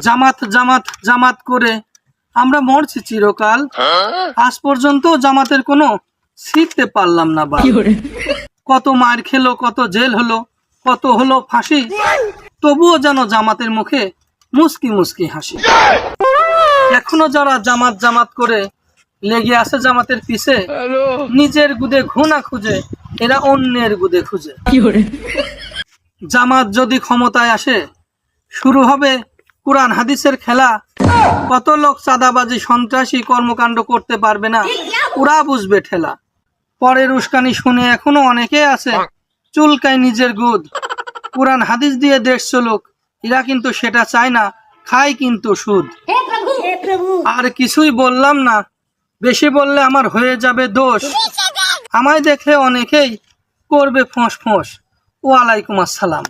জামাত জামাত জামাত করে আমরা মরছি চিরকাল, আজ পর্যন্ত জামাতের কোনো শিখতে পারলাম না বা কত মার খেলো, কত জেল হলো, কত হলো ফাঁসি, তবুও যেন জামাতের মুখে মুস্কি মুস্কি হাসি। এখনো যারা জামাত জামাত করে লেগে আছে জামাতের পিছে, নিজের গুদে ঘুনা খুঁজে এরা অন্যের গুদে খুঁজে। জামাত যদি ক্ষমতায় আসে শুরু হবে কুরআন হাদিসের খেলা, কত লোক চাঁদাবাজি সন্ত্রাসী কর্মকাণ্ড করতে পারবে না, ওরা বুঝবে ঠেলা। পরের উস্কানি শুনে এখনো অনেকে আছে চুলকায় নিজের গুদ, কুরআন হাদিস দিয়ে দেশ চলুক, এরা কিন্তু সেটা চায় না, খায় কিন্তু সুদ। আর কিছুই বললাম না, বেশি বললে আমার হয়ে যাবে দোষ, আমায় দেখলে অনেকেই করবে ফোঁস ফোঁস। ওয়ালাইকুম আসসালাম।